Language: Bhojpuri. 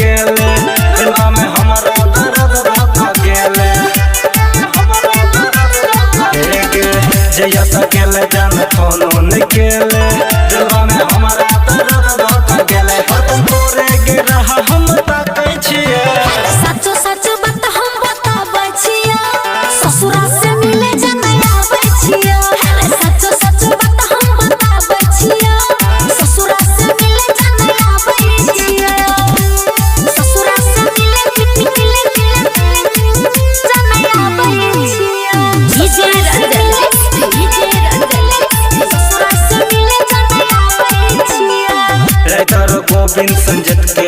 निकले दिलवा में हमारा दर्द धक गेले जया सकेले जान कोनो निकले दिलवा में हमारा दर्द धक गेले तुम तोरे गिरा हम ताकै छिए सच सच बात हम बताबै छिए ससुरा से मिले जाने आबै छिए सच सच बात हम बताबै छिए ससुरा से मिले जाने आबै छिए ससुरा से मिले जाने आबै छिए डीजे रंजन ससुरा से मिले जाने आबै छिए राइटर गोविंद संजत के